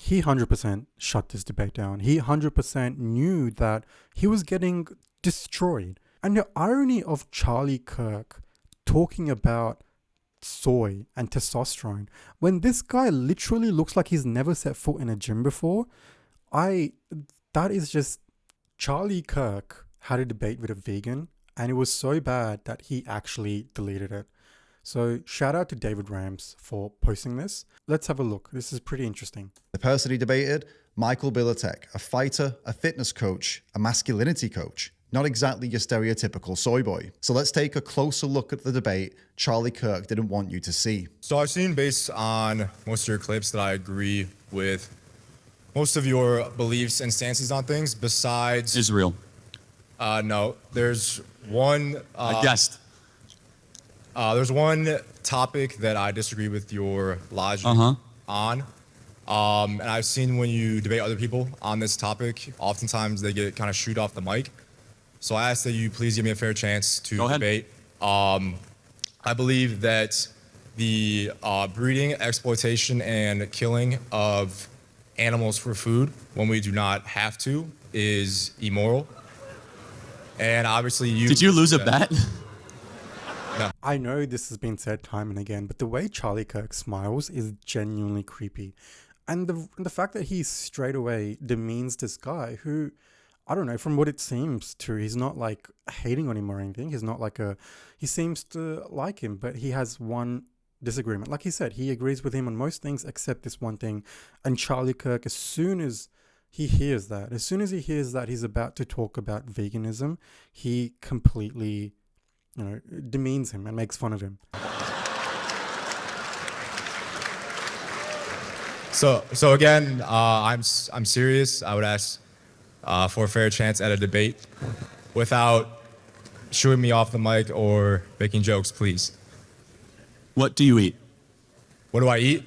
he 100% shut this debate down. He 100% knew that he was getting destroyed. And the irony of Charlie Kirk talking about soy and testosterone when this guy literally looks like he's never set foot in a gym before, that is just... Charlie Kirk had a debate with a vegan, and it was so bad that he actually deleted it. So shout out to David Rams for posting this. Let's have a look. This is pretty interesting. The person he debated, Michael Bilatek, a fighter, a fitness coach, a masculinity coach. Not exactly your stereotypical soy boy. So let's take a closer look at the debate Charlie Kirk didn't want you to see. So I've seen, based on most of your clips, that I agree with most of your beliefs and stances on things, besides... Israel. No, there's one... I guessed. There's one topic that I disagree with your logic on. And I've seen when you debate other people on this topic, oftentimes they get kind of shoot off the mic. So I ask that you please give me a fair chance to debate. I believe that the breeding, exploitation, and killing of animals for food when we do not have to is immoral. And obviously you... Did you lose a bet? No. I know this has been said time and again, but the way Charlie Kirk smiles is genuinely creepy. And the fact that he straight away demeans this guy who... I don't know, from what it seems to, he's not like hating on him or anything. He's not like he seems to like him, but he has one disagreement. Like he said, he agrees with him on most things except this one thing. And Charlie Kirk, as soon as he hears that he's about to talk about veganism, he completely, demeans him and makes fun of him. So again, I'm serious. I would ask for a fair chance at a debate without shooting me off the mic or making jokes, please. What do you eat? What do I eat?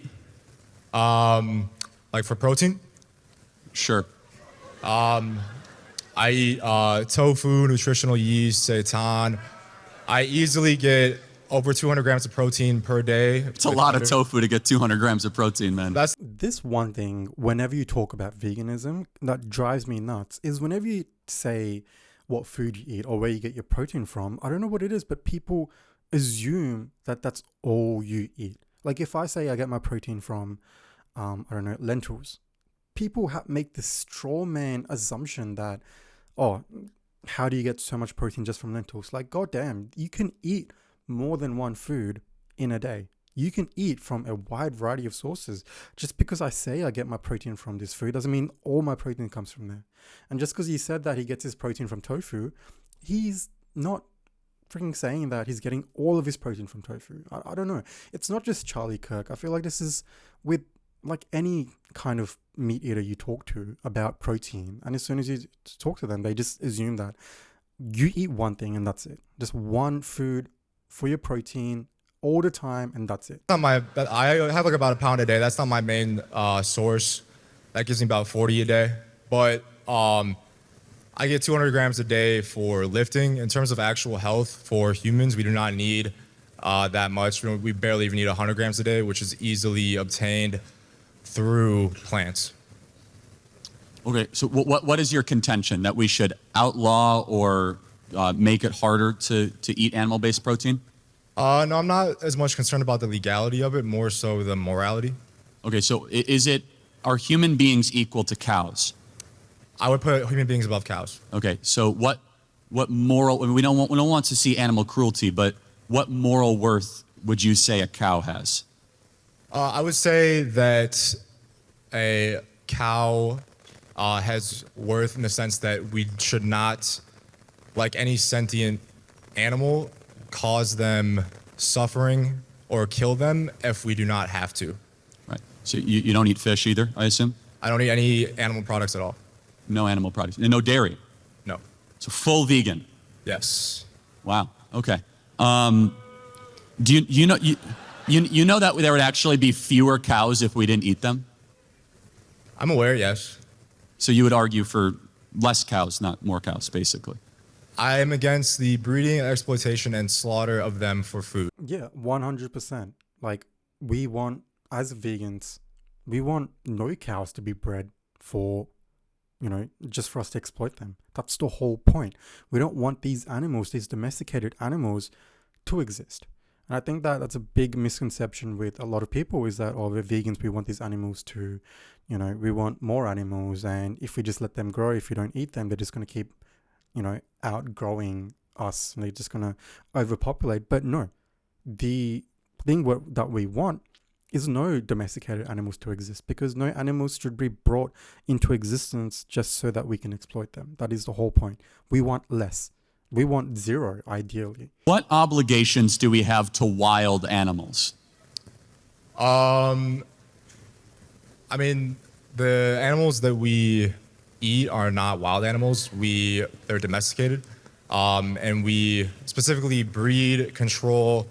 Like for protein? Sure. I eat tofu, nutritional yeast, seitan. I easily get over 200 grams of protein per day. It's a lot of tofu to get 200 grams of protein, man. This one thing, whenever you talk about veganism, that drives me nuts, is whenever you say what food you eat or where you get your protein from, I don't know what it is, but people assume that that's all you eat. Like if I say I get my protein from, lentils, people make this straw man assumption that, how do you get so much protein just from lentils? Like, goddamn, you can eat more than one food in a day. You can eat from a wide variety of sources. Just because I say I get my protein from this food doesn't mean all my protein comes from there. And just because he said that he gets his protein from tofu, he's not freaking saying that he's getting all of his protein from tofu. I don't know. It's not just Charlie Kirk. I feel like this is with like any kind of meat eater you talk to about protein. And as soon as you talk to them, they just assume that you eat one thing and that's it. Just one food for your protein all the time, and that's it. I have like about a pound a day. That's not my main source. That gives me about 40 a day. But I get 200 grams a day for lifting. In terms of actual health for humans, we do not need that much. We barely even need 100 grams a day, which is easily obtained through plants. Okay, so what is your contention? That we should outlaw or make it harder to eat animal-based protein? No, I'm not as much concerned about the legality of it, more so the morality. Okay, so are human beings equal to cows? I would put human beings above cows. Okay, so what moral, I mean, we don't want to see animal cruelty, but what moral worth would you say a cow has? I would say that a cow has worth in the sense that we should not, like any sentient animal, cause them suffering or kill them if we do not have to. Right. So you don't eat fish either, I assume? I don't eat any animal products at all. No animal products. And no dairy? No. So full vegan? Yes. Wow. Okay. Do you know that there would actually be fewer cows if we didn't eat them? I'm aware, yes. So you would argue for less cows, not more cows, basically? I am against the breeding, exploitation, and slaughter of them for food. Yeah, 100%. Like, we want, as vegans, We want no cows to be bred for, just for us to exploit them. That's the whole point. We don't want these animals, these domesticated animals, to exist. And I think that that's a big misconception with a lot of people, is that, we're vegans, we want these animals to, we want more animals. And if we just let them grow, if we don't eat them, they're just going to keep, outgrowing us. And they're just going to overpopulate. But no, the thing that we want is no domesticated animals to exist, because no animals should be brought into existence just so that we can exploit them. That is the whole point. We want less. We want zero, ideally. What obligations do we have to wild animals? I mean, the animals that we eat are not wild animals. They're domesticated, and we specifically breed, control,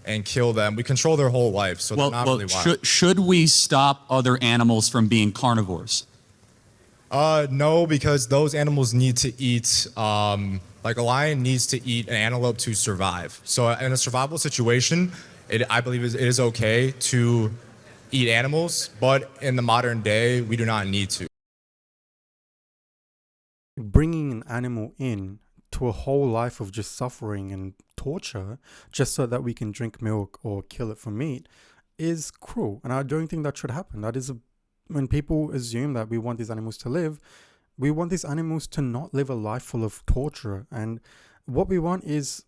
and kill them. We control their whole life, so they're not really wild. Should we stop other animals from being carnivores? No, because those animals need to eat. Like a lion needs to eat an antelope to survive. So in a survival situation, I believe it is okay to eat animals, but in the modern day, we do not need to. Bringing an animal in to a whole life of just suffering and torture just so that we can drink milk or kill it for meat is cruel. And I don't think that should happen. When people assume that we want these animals to live, we want these animals to not live a life full of torture. And what we want is,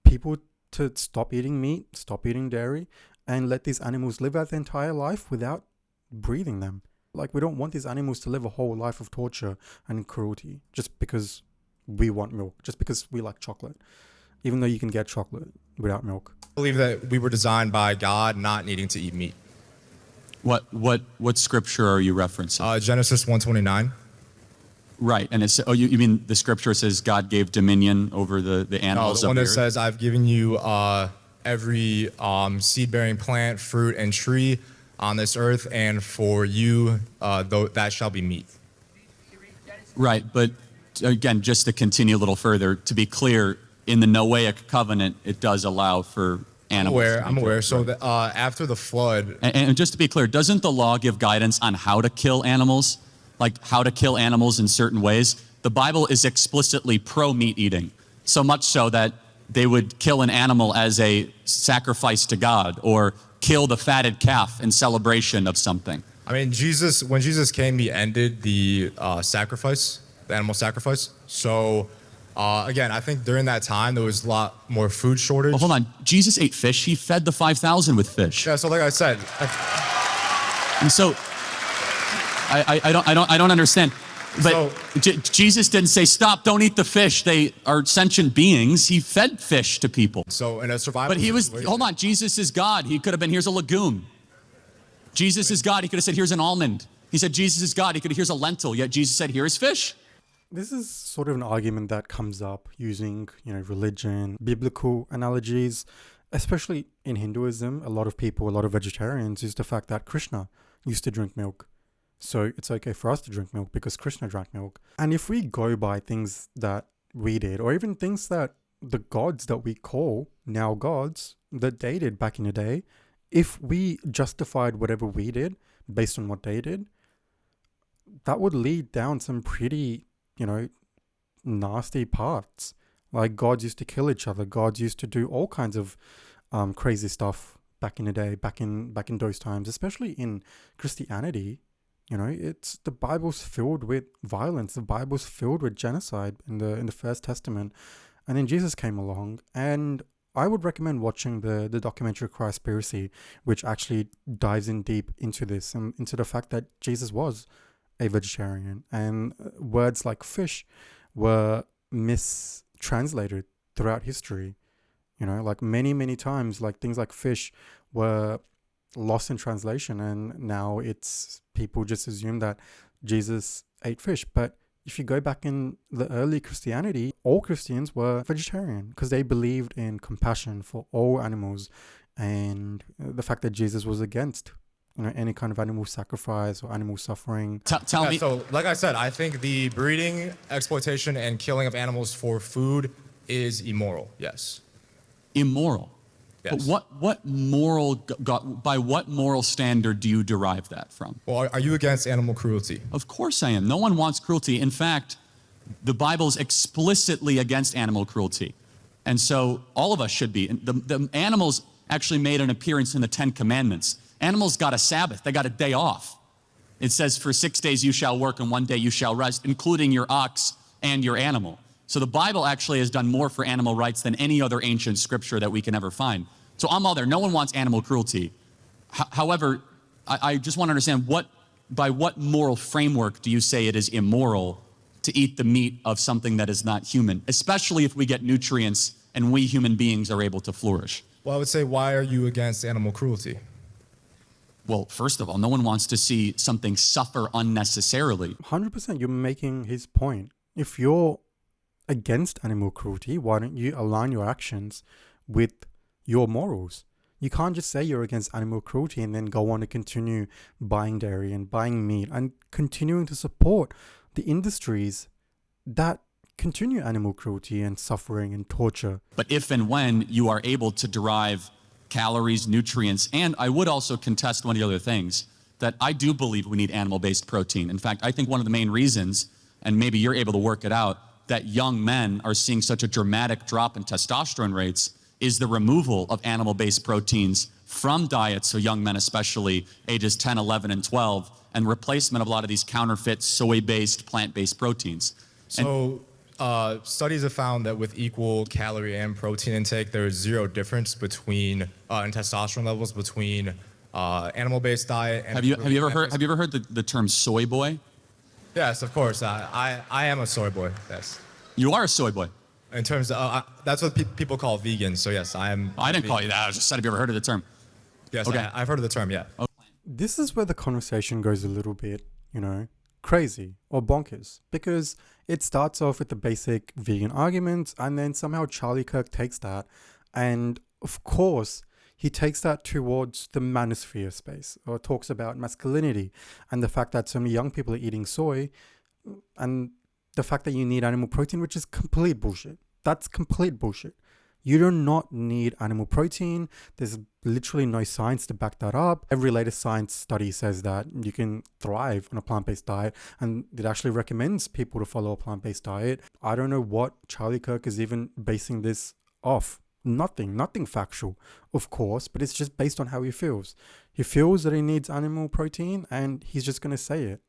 people to stop eating meat, stop eating dairy, and let these animals live out their entire life without breeding them. Like, we don't want these animals to live a whole life of torture and cruelty just because we want milk, just because we like chocolate, even though you can get chocolate without milk. I believe that we were designed by God not needing to eat meat. What scripture are you referencing? Genesis 1:29. Right, and it's you mean the scripture says God gave dominion over the animals? No, the one that says, "I've given you every seed-bearing plant, fruit, and tree on this earth, and for you, that shall be meat." Right, but again, just to continue a little further, to be clear, in the Noahic covenant, it does allow for animals. I'm aware. So after the flood, and just to be clear, doesn't the law give guidance on how to kill animals? Like how to kill animals in certain ways? The Bible is explicitly pro-meat eating, so much so that they would kill an animal as a sacrifice to God, or kill the fatted calf in celebration of something. I mean, when Jesus came, he ended the sacrifice, the animal sacrifice. So again, I think during that time, there was a lot more food shortage. Well, hold on. Jesus ate fish. He fed the 5,000 with fish. Yeah, so like I said. And so I don't understand. But Jesus didn't say, stop, don't eat the fish. They are sentient beings. He fed fish to people. So in a survival situation. Hold on, Jesus is God. He could have been, here's a legume. Jesus is God. He could have said, here's an almond. He said, Jesus is God. He could have, here's a lentil. Yet Jesus said, here's fish. This is sort of an argument that comes up using, religion, biblical analogies, especially in Hinduism. A lot of vegetarians use the fact that Krishna used to drink milk. So it's okay for us to drink milk because Krishna drank milk. And if we go by things that we did, or even things that the gods that we call now gods that they did back in the day, if we justified whatever we did based on what they did, that would lead down some pretty, nasty paths. Like, gods used to kill each other. Gods used to do all kinds of crazy stuff back in the day, back in those times, especially in Christianity. It's the Bible's filled with violence. The Bible's filled with genocide in the First Testament. And then Jesus came along, and I would recommend watching the documentary Christspiracy, which actually dives in deep into this and into the fact that Jesus was a vegetarian, and words like fish were mistranslated throughout history. Like many times, like things like fish were lost in translation, and now it's people just assume that Jesus ate fish. But if you go back in the early Christianity, all Christians were vegetarian because they believed in compassion for all animals, and the fact that Jesus was against any kind of animal sacrifice or animal suffering. Tell me. So like I said, I think the breeding, exploitation, and killing of animals for food is immoral. Yes. Immoral. But by what moral standard do you derive that from? Well, are you against animal cruelty? Of course I am. No one wants cruelty. In fact, the Bible's explicitly against animal cruelty. And so all of us should be. The animals actually made an appearance in the 10 Commandments. Animals got a Sabbath. They got a day off. It says, for 6 days you shall work and 1 day you shall rest, including your ox and your animal. So the Bible actually has done more for animal rights than any other ancient scripture that we can ever find. So I'm all there. No one wants animal cruelty. However, I just want to understand by what moral framework do you say it is immoral to eat the meat of something that is not human, especially if we get nutrients and we human beings are able to flourish? Well, I would say, why are you against animal cruelty? Well, First of all, no one wants to see something suffer unnecessarily. 100% you're making his point. If you're against animal cruelty, why don't you align your actions with your morals? You can't just say you're against animal cruelty and then go on to continue buying dairy and buying meat and continuing to support the industries that continue animal cruelty and suffering and torture. But if and when you are able to derive calories, nutrients, and I would also contest one of the other things, that I do believe we need animal-based protein. In fact, I think one of the main reasons, and maybe you're able to work it out, that young men are seeing such a dramatic drop in testosterone rates is the removal of animal-based proteins from diets, so young men especially, ages 10, 11, and 12, and replacement of a lot of these counterfeit soy-based, plant-based proteins. So studies have found that with equal calorie and protein intake, there is zero difference between in testosterone levels between animal-based diet and have you ever heard the term soy boy? Yes, of course. I am a soy boy. Yes. You are a soy boy. In terms of that's what people call vegans. So yes, I am. I didn't call you that. I was just said, have you ever heard of the term? Yes, Okay. I've heard of the term. Yeah. Okay. This is where the conversation goes a little bit, crazy or bonkers, because it starts off with the basic vegan arguments, and then somehow Charlie Kirk takes that, and of course he takes that towards the manosphere space, or talks about masculinity and the fact that so many young people are eating soy, and the fact that you need animal protein, which is complete bullshit. That's complete bullshit. You do not need animal protein. There's literally no science to back that up. Every latest science study says that you can thrive on a plant-based diet, and it actually recommends people to follow a plant-based diet. I don't know what Charlie Kirk is even basing this off. Nothing factual, of course, but it's just based on how he feels. He feels that he needs animal protein, and he's just going to say it,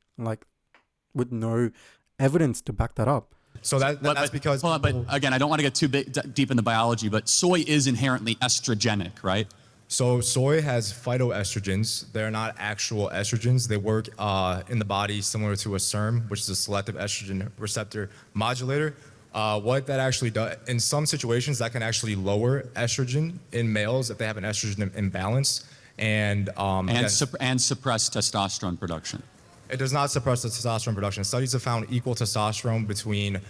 with no evidence to back that up. So that's because. Hold on, but again, I don't want to get too deep in the biology, but soy is inherently estrogenic, right? So soy has phytoestrogens. They're not actual estrogens. They work in the body similar to a SERM, which is a selective estrogen receptor modulator. What that actually does, in some situations, that can actually lower estrogen in males if they have an estrogen imbalance, and suppress testosterone production. It does not suppress the testosterone production. Studies have found equal testosterone between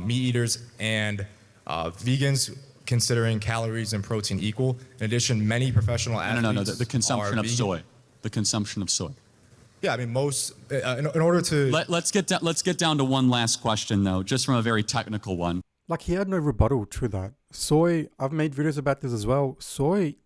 meat eaters and vegans, considering calories and protein equal. In addition, many professional athletes the consumption are of vegan. soy. The consumption of soy. Yeah, I mean, most in order to Let's get down to one last question though, just from a very technical one. He had no rebuttal to that. Soy, I've made videos about this as well. Soy,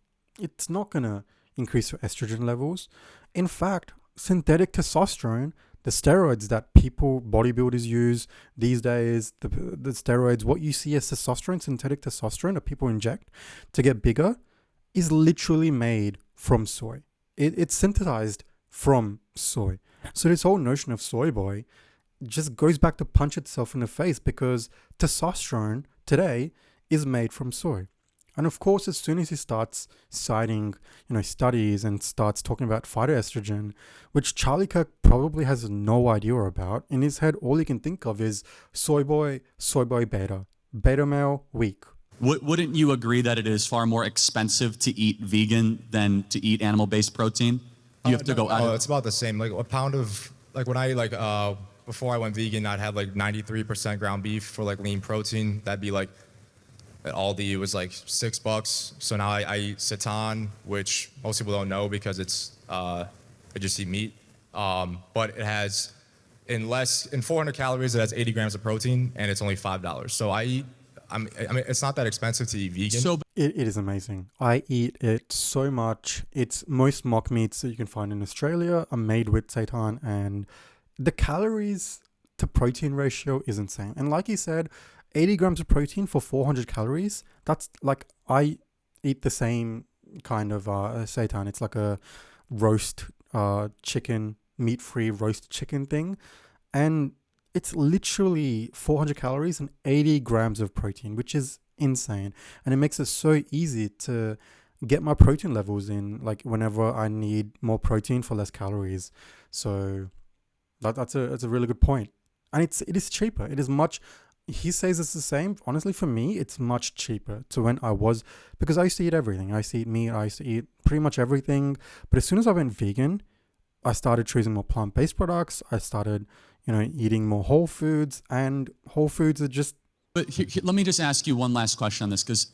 it's not going to increase your estrogen levels. In fact, synthetic testosterone, the steroids that people, bodybuilders use these days, the steroids, what you see as testosterone, synthetic testosterone that people inject to get bigger, is literally made from soy. It's synthesized from soy. So this whole notion of soy boy just goes back to punch itself in the face, because testosterone today is made from soy. And of course, as soon as he starts citing, studies and starts talking about phytoestrogen, which Charlie Kirk probably has no idea about, in his head, all he can think of is soy boy beta, beta male, weak. Wouldn't you agree that it is far more expensive to eat vegan than to eat animal-based protein? You have to go out. Oh, it's about the same. Like a pound of when I before I went vegan, I'd have 93% ground beef for lean protein. That'd be at Aldi, it was $6. So now I eat seitan, which most people don't know because it's I just eat meat. But it has in 400 calories, it has 80 grams of protein, and it's only $5. So I mean, it's not that expensive to eat vegan. So It is amazing. I eat it so much. It's most mock meats that you can find in Australia are made with seitan, and the calories to protein ratio is insane. And like you said, 80 grams of protein for 400 calories. That's like, I eat the same kind of seitan. It's like a roast chicken, meat-free roast chicken thing. And it's literally 400 calories and 80 grams of protein, which is insane. And it makes it so easy to get my protein levels in, like whenever I need more protein for less calories. So that's a really good point. And it is cheaper. It is much, he says it's the same. Honestly, for me, it's much cheaper to when I was, because I used to eat everything. I used to eat meat. I used to eat pretty much everything. But as soon as I went vegan, I started choosing more plant-based products. I started, eating more whole foods, and whole foods are just. But let me just ask you one last question on this, because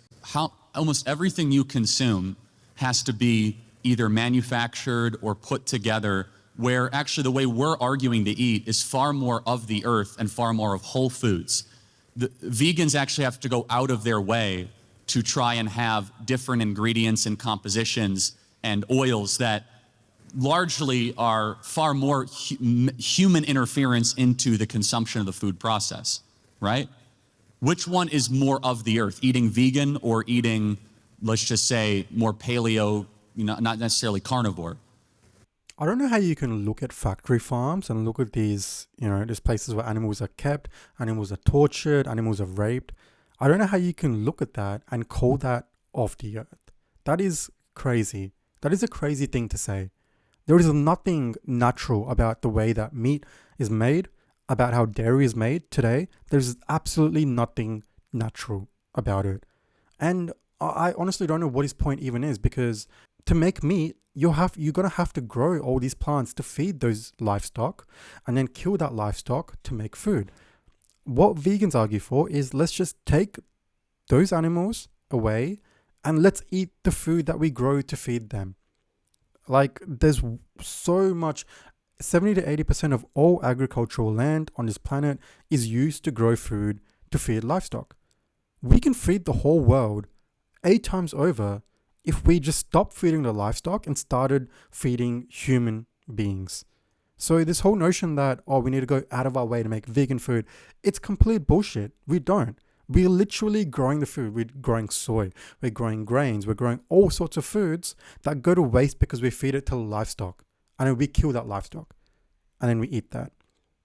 almost everything you consume has to be either manufactured or put together, where actually the way we're arguing to eat is far more of the earth and far more of whole foods. The vegans actually have to go out of their way to try and have different ingredients and compositions and oils that largely are far more human interference into the consumption of the food process, right? Which one is more of the earth, eating vegan or eating, let's just say, more paleo, not necessarily carnivore? I don't know how you can look at factory farms and look at these, these places where animals are kept, animals are tortured, animals are raped. I don't know how you can look at that and call that of the earth. That is crazy. That is a crazy thing to say. There is nothing natural about the way that meat is made, about how dairy is made today. There's absolutely nothing natural about it. And I honestly don't know what his point even is, because to make meat, you're gonna have to grow all these plants to feed those livestock and then kill that livestock to make food. What vegans argue for is, let's just take those animals away and let's eat the food that we grow to feed them. Like, there's so much, 70 to 80% of all agricultural land on this planet is used to grow food to feed livestock. We can feed the whole world 8 times over if we just stopped feeding the livestock and started feeding human beings. So this whole notion that, we need to go out of our way to make vegan food, it's complete bullshit. We don't. We're literally growing the food. We're growing soy. We're growing grains. We're growing all sorts of foods that go to waste because we feed it to livestock. And then we kill that livestock. And then we eat that.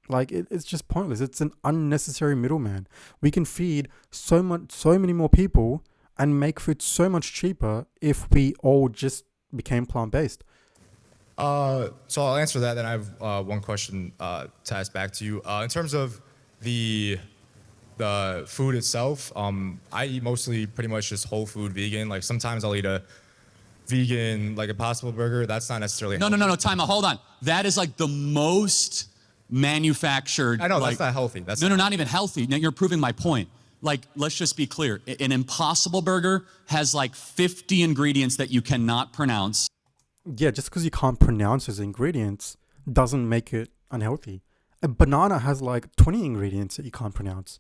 Like, it's just pointless. It's an unnecessary middleman. We can feed so many more people and make food so much cheaper if we all just became plant-based. So I'll answer that. Then I have one question to ask back to you. In terms of the food itself, I eat mostly pretty much just whole food vegan. Like, sometimes I'll eat a vegan, like Impossible Burger. That's not necessarily No, time out. Hold on. That is like the most manufactured. I know, like, that's not healthy. Not even healthy. Now you're proving my point. Like, let's just be clear. An Impossible Burger has like 50 ingredients that you cannot pronounce. Yeah, just because you can't pronounce those ingredients doesn't make it unhealthy. A banana has like 20 ingredients that you can't pronounce.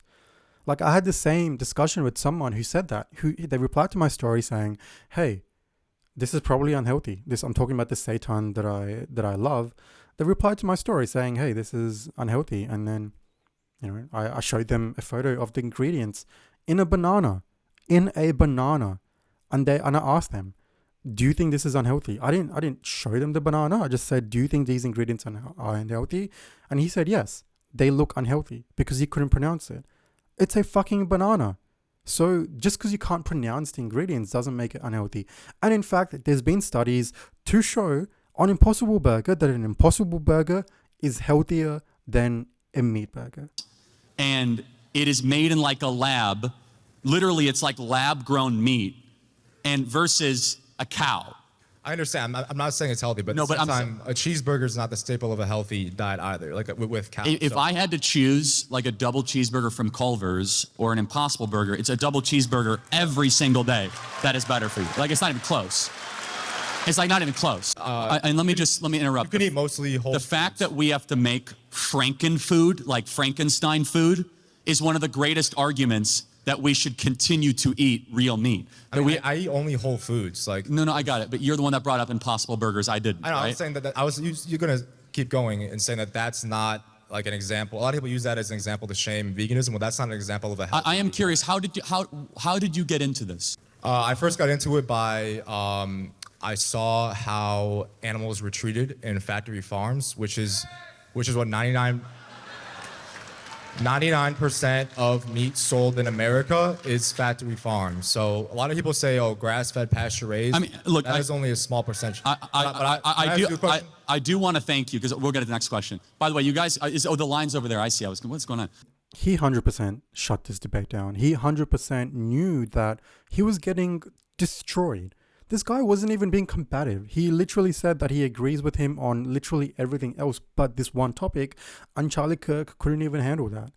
Like, I had the same discussion with someone who said that. They replied to my story saying, "Hey, this is probably unhealthy." I'm talking about the seitan that I love. They replied to my story saying, "Hey, this is unhealthy." And then, I showed them a photo of the ingredients in a banana, and I asked them, "Do you think this is unhealthy?" I didn't show them the banana. I just said, "Do you think these ingredients are unhealthy?" And he said, "Yes, they look unhealthy," because he couldn't pronounce it. It's a fucking banana. So just because you can't pronounce the ingredients doesn't make it unhealthy. And in fact, there's been studies to show on Impossible Burger that an Impossible Burger is healthier than a meat burger. And it is made in like a lab. Literally, it's like lab-grown meat, and versus a cow. I understand. I'm not saying it's healthy, but No, at the but same time, a cheeseburger is not the staple of a healthy diet either, like with cows. If I had to choose like a double cheeseburger from Culver's or an Impossible Burger, it's a double cheeseburger every single day that is better for you. Like, it's not even close. It's like not even close. And let me interrupt. You can eat mostly whole The fact that we have to make Franken food, like Frankenstein food, is one of the greatest arguments that we should continue to eat real meat. I mean, I eat only whole foods. Like No, I got it. But you're the one that brought up Impossible Burgers. I didn't. I know. Right? I'm saying that you're gonna keep going and saying that that's not like an example. A lot of people use that as an example to shame veganism. Well, that's not an example of a healthy I am curious. How did you get into this? I first got into it by I saw how animals were treated in factory farms, which is what 99% of meat sold in America is factory farms. So a lot of people say, "Oh, grass-fed, pasture-raised." I mean, look, that is only a small percentage. I do want to thank you because we'll get to the next question. By the way, you guys, the line's over there. I see. What's going on? He 100% shut this debate down. He 100% knew that he was getting destroyed. This guy wasn't even being combative. He literally said that he agrees with him on literally everything else but this one topic, and Charlie Kirk couldn't even handle that.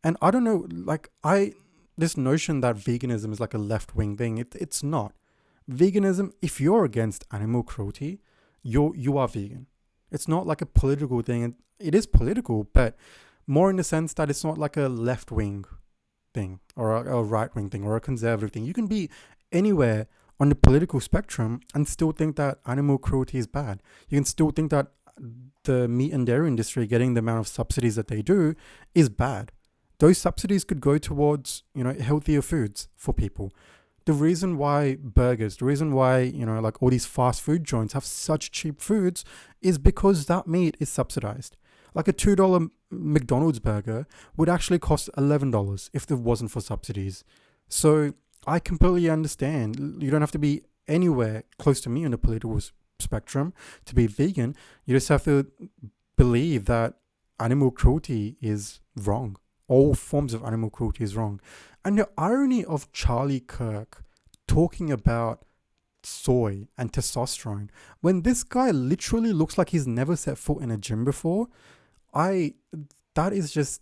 And I don't know, this notion that veganism is like a left-wing thing, it's not. Veganism, if you're against animal cruelty, you are vegan. It's not like a political thing. It is political, but more in the sense that it's not like a left-wing thing or a right-wing thing or a conservative thing. You can be anywhere on the political spectrum and still think that animal cruelty is bad. You can still think that the meat and dairy industry getting the amount of subsidies that they do is bad. Those subsidies could go towards, healthier foods for people. The reason why burgers, the reason why, all these fast food joints have such cheap foods is because that meat is subsidized. Like a $2 McDonald's burger would actually cost $11 if it wasn't for subsidies. So I completely understand. You don't have to be anywhere close to me on the political spectrum to be vegan. You just have to believe that animal cruelty is wrong. All forms of animal cruelty is wrong. And the irony of Charlie Kirk talking about soy and testosterone, when this guy literally looks like he's never set foot in a gym before, that is just